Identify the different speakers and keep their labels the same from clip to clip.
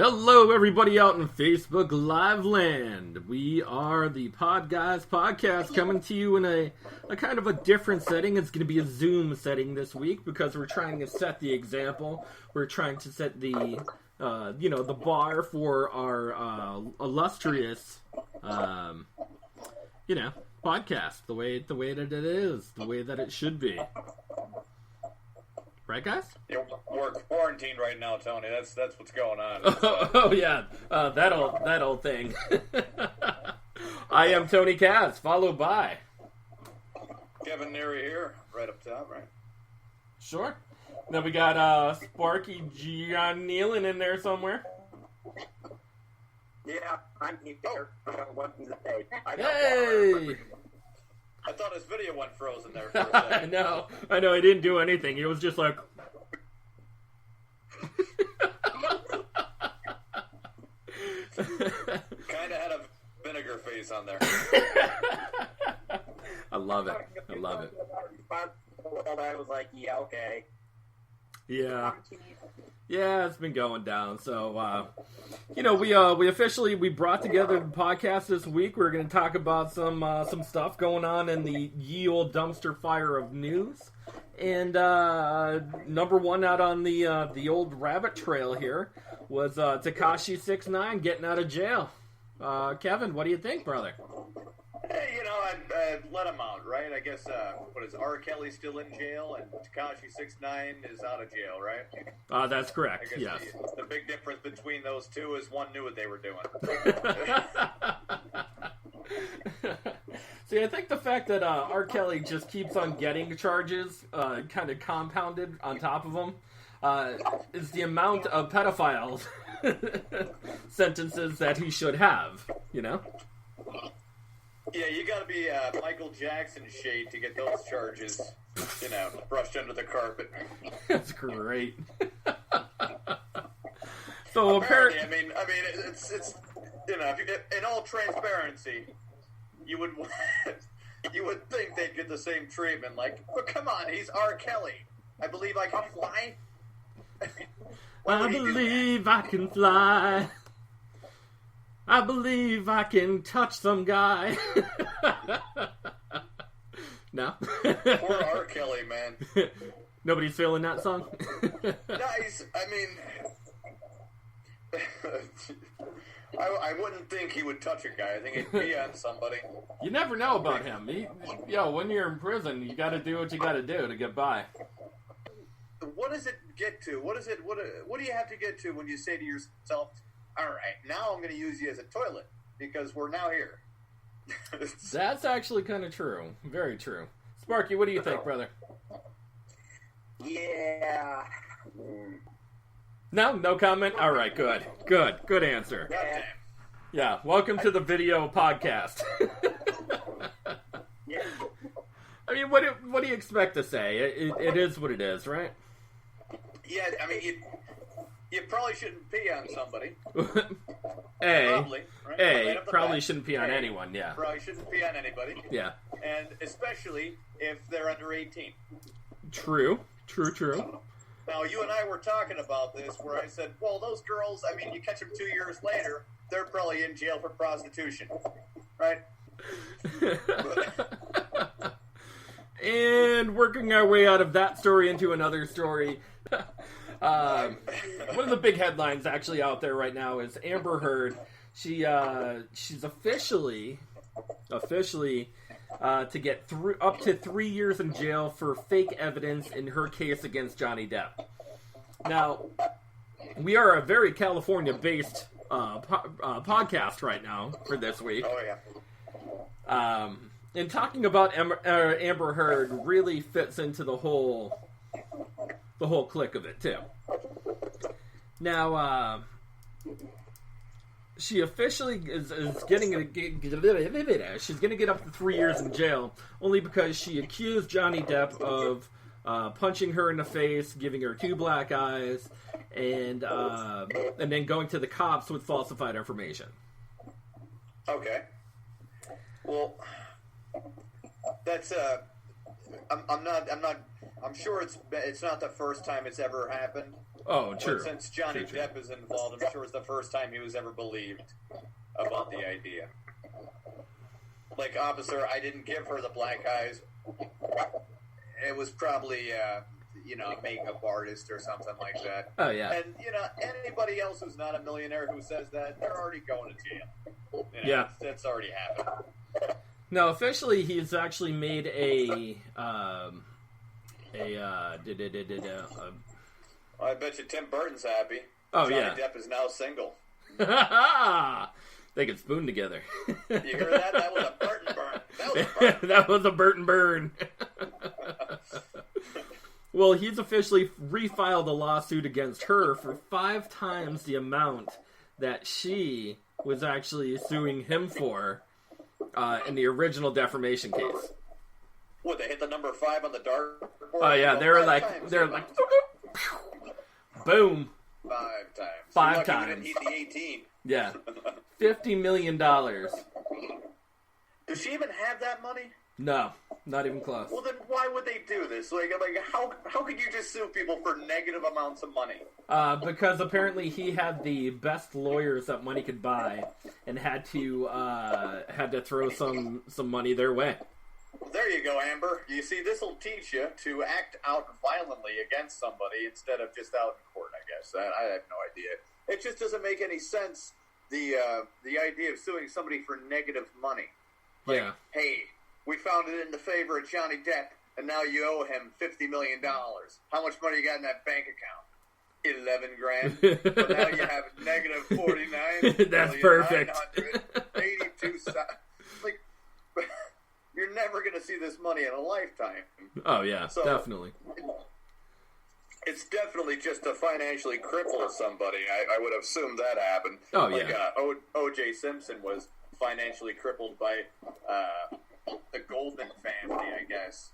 Speaker 1: Hello, everybody out in Facebook Live land. We are the Podguyz Podcast coming to you in a kind of a different setting. It's going to be a Zoom setting this week because we're trying to set the example. We're trying to set the, the bar for our illustrious, podcast. The way that it is, the way that it should be. Right, guys?
Speaker 2: Yeah, we're quarantined right now, Tony. That's what's going on.
Speaker 1: Oh yeah, that old thing. I am Tony Kaz, followed by
Speaker 2: Kevin Neary here, right up top, right?
Speaker 1: Sure. Then we got Sparky John Nealon in there somewhere.
Speaker 3: Yeah, I'm here.
Speaker 1: Hey!
Speaker 2: I thought his video went frozen there for a second.
Speaker 1: I know, he didn't do anything. He was just like...
Speaker 2: Kind of had a vinegar face on there.
Speaker 1: I love it.
Speaker 3: I was like, yeah, okay.
Speaker 1: Yeah, it's been going down. So, we brought together the podcast this week. We're going to talk about some stuff going on in the ye old dumpster fire of news. And number one out on the old rabbit trail here was Tekashi 6ix9ine getting out of jail. Kevin, what do you think, brother?
Speaker 2: Hey, I let him out, right? I guess, R. Kelly still in jail, and Tekashi 6ix9ine is out of jail, right?
Speaker 1: That's correct, yes.
Speaker 2: The big difference between those two is one knew what they were doing.
Speaker 1: See, I think the fact that R. Kelly just keeps on getting charges, kind of compounded on top of him, is the amount of pedophiles sentences that he should have,
Speaker 2: Yeah, you gotta be Michael Jackson shade to get those charges, brushed under the carpet.
Speaker 1: That's great. So
Speaker 2: apparently, I mean, it's in all transparency, you would think they'd get the same treatment. Like, but come on, he's R. Kelly. I believe I can fly.
Speaker 1: I believe I can fly. I believe I can touch some guy. No?
Speaker 2: Poor R. Kelly, man.
Speaker 1: Nobody's feeling that song?
Speaker 2: Nice. I mean, I wouldn't think he would touch a guy. I think he'd pee on somebody.
Speaker 1: You never know about him. When you're in prison, you got to do what you got to do to get by.
Speaker 2: What does it get to? What do you have to get to when you say to yourself, all right, now I'm going to use you as a toilet because we're now here?
Speaker 1: That's actually kind of true. Very true. Sparky, what do you think, brother?
Speaker 3: Yeah.
Speaker 1: No comment? All right, good answer. Yeah, welcome to the video podcast.
Speaker 3: Yeah.
Speaker 1: I mean, what do you expect to say? It is what it is, right?
Speaker 2: Yeah, I mean, you probably shouldn't pee on somebody.
Speaker 1: Probably shouldn't pee on anyone, yeah.
Speaker 2: Probably shouldn't pee on anybody.
Speaker 1: Yeah.
Speaker 2: And especially if they're under 18.
Speaker 1: True.
Speaker 2: Now, you and I were talking about this where I said, well, those girls, I mean, you catch them 2 years later, they're probably in jail for prostitution. Right?
Speaker 1: And working our way out of that story into another story. One of the big headlines actually out there right now is Amber Heard. She's officially to get up to 3 years in jail for fake evidence in her case against Johnny Depp. Now, we are a very California-based podcast right now for this week.
Speaker 2: Oh yeah.
Speaker 1: And talking about Amber Heard really fits into the whole clique of it too. Now, she officially is getting she's going to get up to 3 years in jail only because she accused Johnny Depp of punching her in the face, giving her 2 black eyes, and then going to the cops with falsified information.
Speaker 2: Okay. Well, that's I'm not I'm sure it's not the first time it's ever happened.
Speaker 1: Oh, true.
Speaker 2: But since Johnny Depp is involved, I'm sure it's the first time he was ever believed about the idea. Like, officer, I didn't give her the black eyes. It was probably, a makeup artist or something like that.
Speaker 1: Oh, yeah.
Speaker 2: And, anybody else who's not a millionaire who says that, they're already going to jail.
Speaker 1: Yeah.
Speaker 2: That's already happened.
Speaker 1: No, officially, he's actually made
Speaker 2: I bet you Tim Burton's happy.
Speaker 1: Oh,
Speaker 2: Johnny Depp is now single.
Speaker 1: They can spoon together.
Speaker 2: You hear that? That was a Burton burn.
Speaker 1: That was a Burton burn. Well, he's officially refiled a lawsuit against her for 5 times the amount that she was actually suing him for in the original defamation case.
Speaker 2: What, they hit the number 5 on the dartboard?
Speaker 1: Oh yeah, they're like boom.
Speaker 2: 5 times.
Speaker 1: 5
Speaker 2: You're lucky
Speaker 1: times.
Speaker 2: we didn't hit the 18.
Speaker 1: Yeah. $50 million.
Speaker 2: Does she even have that money?
Speaker 1: No, not even close.
Speaker 2: Well, then why would they do this? Like how could you just sue people for negative amounts of money?
Speaker 1: Because apparently he had the best lawyers that money could buy, and had to throw some money their way.
Speaker 2: Well, there you go, Amber. You see, this will teach you to act out violently against somebody instead of just out in court, I guess. I have no idea. It just doesn't make any sense, the idea of suing somebody for negative money. Like,
Speaker 1: Yeah.
Speaker 2: hey, we found it in the favor of Johnny Depp, and now you owe him $50 million. How much money you got in that bank account? 11 grand. But now you have negative 49.
Speaker 1: That's perfect.
Speaker 2: 82. Like, you're never going to see this money in a lifetime.
Speaker 1: Oh yeah,
Speaker 2: So-
Speaker 1: definitely.
Speaker 2: It's definitely just to financially cripple somebody. I would assume that happened.
Speaker 1: Oh,
Speaker 2: Like,
Speaker 1: yeah.
Speaker 2: O.J. Simpson was financially crippled by the Goldman family, I guess.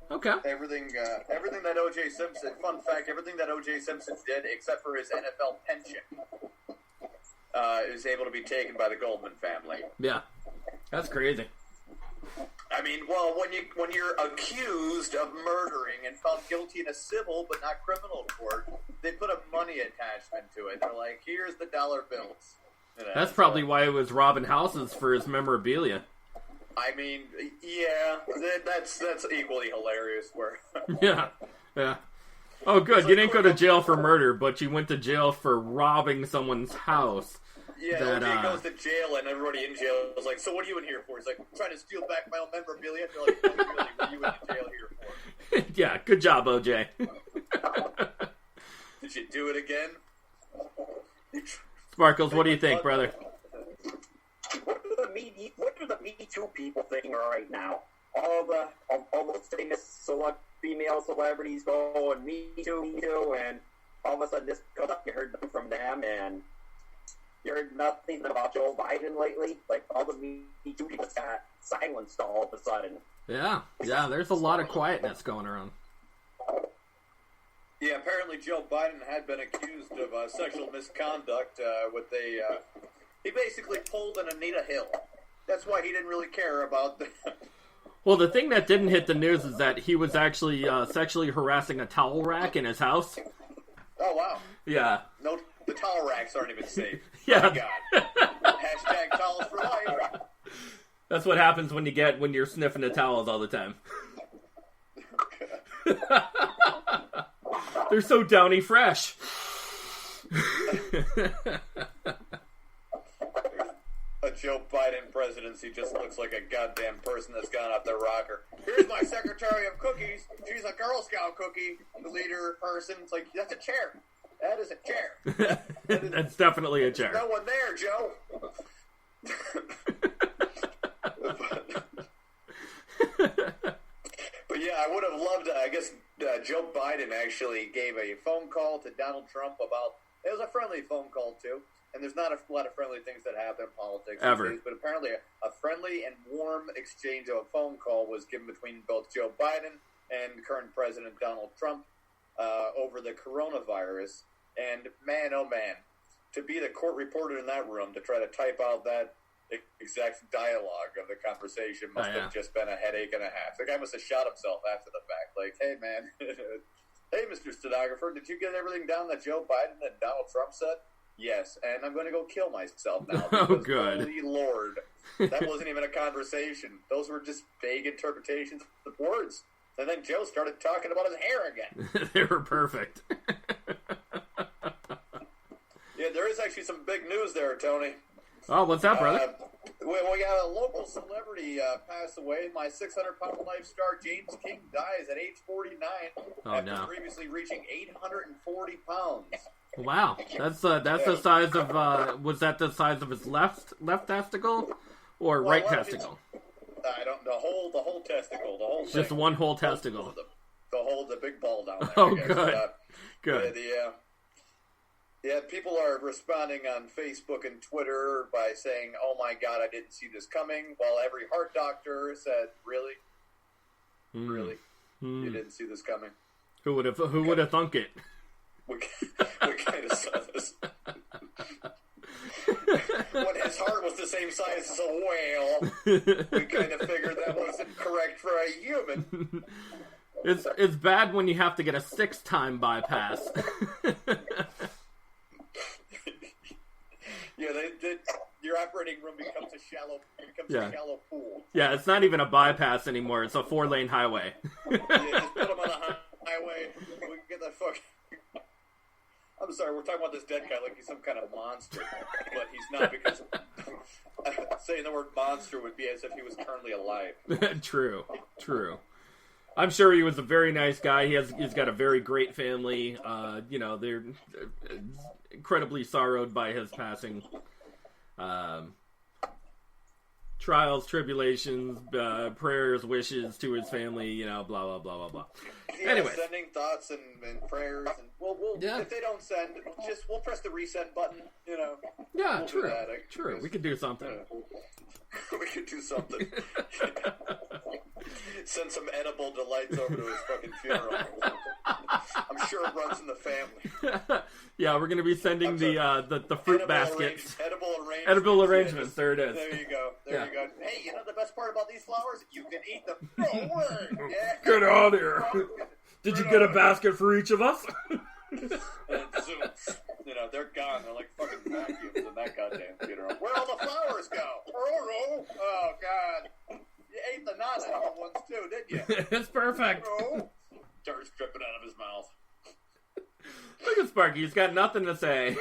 Speaker 1: Okay.
Speaker 2: Everything that O.J. Simpson, fun fact, everything that O.J. Simpson did, except for his NFL pension, is able to be taken by the Goldman family.
Speaker 1: Yeah, that's crazy.
Speaker 2: I mean, well, when you're accused of murdering and found guilty in a civil but not criminal court, they put a money attachment to it. They're like, here's the dollar bills.
Speaker 1: That's probably why he was robbing houses for his memorabilia.
Speaker 2: I mean, yeah, that's equally hilarious. Where
Speaker 1: Yeah. Oh, good. You didn't go to jail for murder, but you went to jail for robbing someone's house.
Speaker 2: yeah,
Speaker 1: That,
Speaker 2: OJ goes to jail and everybody in jail is like, so what are you in here for? He's like, trying to steal back my own memorabilia. They're like, no, really, what are you in jail here for?
Speaker 1: Yeah, good job, OJ.
Speaker 2: Did you do it again?
Speaker 1: Sparkles, what do you think, brother?
Speaker 3: What are the Me Too people thinking right now? All those famous female celebrities going Me Too, and all of a sudden this comes up. You heard nothing from them, and you heard nothing about Joe Biden lately. Like all the Me Too people got silenced all of a sudden.
Speaker 1: Yeah, there's a lot of quietness going around.
Speaker 2: Yeah, apparently Joe Biden had been accused of sexual misconduct with a... he basically pulled an Anita Hill. That's why he didn't really care about the...
Speaker 1: Well, the thing that didn't hit the news is that he was actually sexually harassing a towel rack in his house.
Speaker 2: Oh, wow.
Speaker 1: Yeah.
Speaker 2: No, the towel racks aren't even safe.
Speaker 1: Yeah.
Speaker 2: My God. Hashtag towels for life.
Speaker 1: That's what happens when you're sniffing the towels all the time. They're so downy fresh.
Speaker 2: A Joe Biden presidency just looks like a goddamn person that's gone off their rocker. Here's my secretary of cookies. She's a Girl Scout cookie leader person. It's like, that's a chair. That is a chair.
Speaker 1: That's definitely a chair.
Speaker 2: No one there, Joe. But yeah, I would have loved, I guess, Joe Biden actually gave a phone call to Donald Trump about, it was a friendly phone call too, and there's not a lot of friendly things that happen in politics
Speaker 1: Ever.
Speaker 2: these days, but apparently a friendly and warm exchange of a phone call was given between both Joe Biden and current President Donald Trump over the coronavirus, and man, oh man, to be the court reporter in that room, to try to type out that exact dialogue of the conversation must have just been a headache and a half. The guy must have shot himself after the fact. Like, hey, man, hey, Mr. Stenographer, did you get everything down that Joe Biden and Donald Trump said? Yes, and I'm going to go kill myself now.
Speaker 1: Oh, good.
Speaker 2: Holy Lord. That wasn't even a conversation. Those were just vague interpretations of words. And then Joe started talking about his hair again.
Speaker 1: They were perfect.
Speaker 2: Yeah, there is actually some big news there, Tony.
Speaker 1: Oh, what's up, brother?
Speaker 2: We got a local celebrity pass away. My 600-pound life star James King dies at age 49 after previously reaching 840 pounds.
Speaker 1: Wow, that's the size of was that the size of his left testicle or right testicle?
Speaker 2: I don't. The whole testicle. The whole.
Speaker 1: Just
Speaker 2: thing.
Speaker 1: one whole testicle.
Speaker 2: The big ball down there.
Speaker 1: Oh, good. Good.
Speaker 2: Yeah, people are responding on Facebook and Twitter by saying, "Oh my God, I didn't see this coming." While every heart doctor said, "Really, really, you didn't see this coming."
Speaker 1: Who would have thunk it?
Speaker 2: We kind of saw this. When his heart was the same size as a whale, we kind of figured that wasn't correct for a human.
Speaker 1: It's bad when you have to get a 6-time bypass.
Speaker 2: Yeah, your operating room becomes a shallow pool.
Speaker 1: Yeah, it's not even a bypass anymore. It's a 4-lane highway.
Speaker 2: Yeah, just put him on a highway. We can get that fucking... I'm sorry, we're talking about this dead guy like he's some kind of monster, but he's not, because saying the word monster would be as if he was currently alive.
Speaker 1: True. I'm sure he was a very nice guy. He's got a very great family. They're incredibly sorrowed by his passing. Trials, tribulations, prayers, wishes to his family, blah, blah, blah, blah, blah.
Speaker 2: Yeah,
Speaker 1: anyway,
Speaker 2: sending thoughts and prayers, and if they don't send, we'll press the resend button,
Speaker 1: Yeah,
Speaker 2: we'll
Speaker 1: true. True. We could do something.
Speaker 2: We could do something. Send some edible delights over to his fucking funeral. I'm sure it runs in the family.
Speaker 1: Yeah, we're going to be sending the fruit baskets.
Speaker 2: Edible
Speaker 1: arrangements. There it is.
Speaker 2: There you go. You go. Hey, the best part about these flowers? You can eat them. No way. Yeah.
Speaker 1: Get out of here. Did you get a basket for each of us?
Speaker 2: And zoom. They're gone. They're like fucking vacuums in that goddamn funeral. Where'd all the flowers go? Oh, no. Oh, God. You ate the non-edible ones, too, didn't you?
Speaker 1: It's perfect.
Speaker 2: Oh. Dirt's dripping out of his mouth.
Speaker 1: Look at Sparky. He's got nothing to say.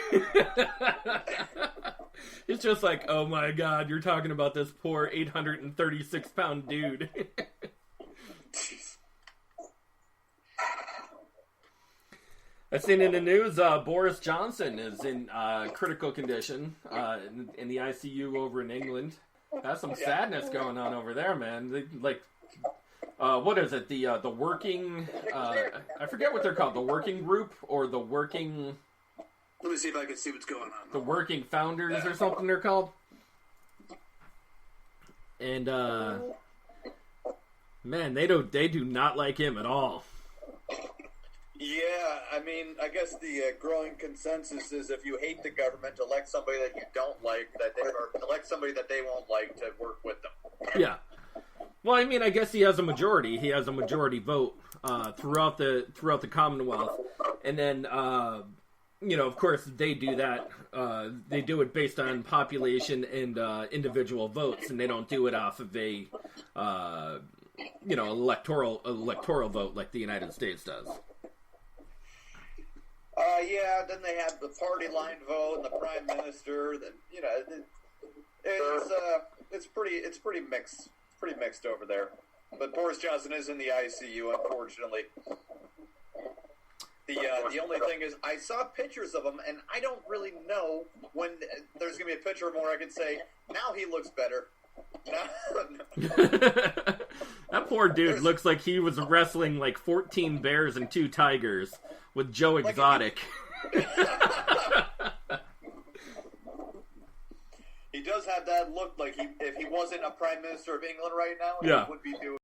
Speaker 1: It's just like, oh my God, you're talking about this poor 836-pound dude. I've seen in the news, Boris Johnson is in critical condition in the ICU over in England. That's some sadness going on over there, man. What is it? The working... I forget what they're called. The working group or the working...
Speaker 2: Let me see if I can see what's going on.
Speaker 1: The working founders or something they're called. And, man, they do not like him at all.
Speaker 2: Yeah, I mean, I guess the growing consensus is if you hate the government, elect somebody that you don't like, or elect somebody that they won't like to work with them.
Speaker 1: Yeah. Well, I mean, I guess he has a majority. He has a majority vote throughout the Commonwealth, and then of course they do that. They do it based on population and individual votes, and they don't do it off of a electoral vote like the United States does.
Speaker 2: Yeah. Then they have the party line vote and the prime minister. Then it's pretty mixed. Pretty mixed over there. But Boris Johnson is in the ICU, unfortunately. The only thing is, I saw pictures of him, and I don't really know when there's going to be a picture of him where I can say, now he looks better.
Speaker 1: That poor dude looks like he was wrestling like 14 bears and 2 tigers with Joe Exotic.
Speaker 2: He does have that look like if he wasn't a prime minister of England right now, he would be doing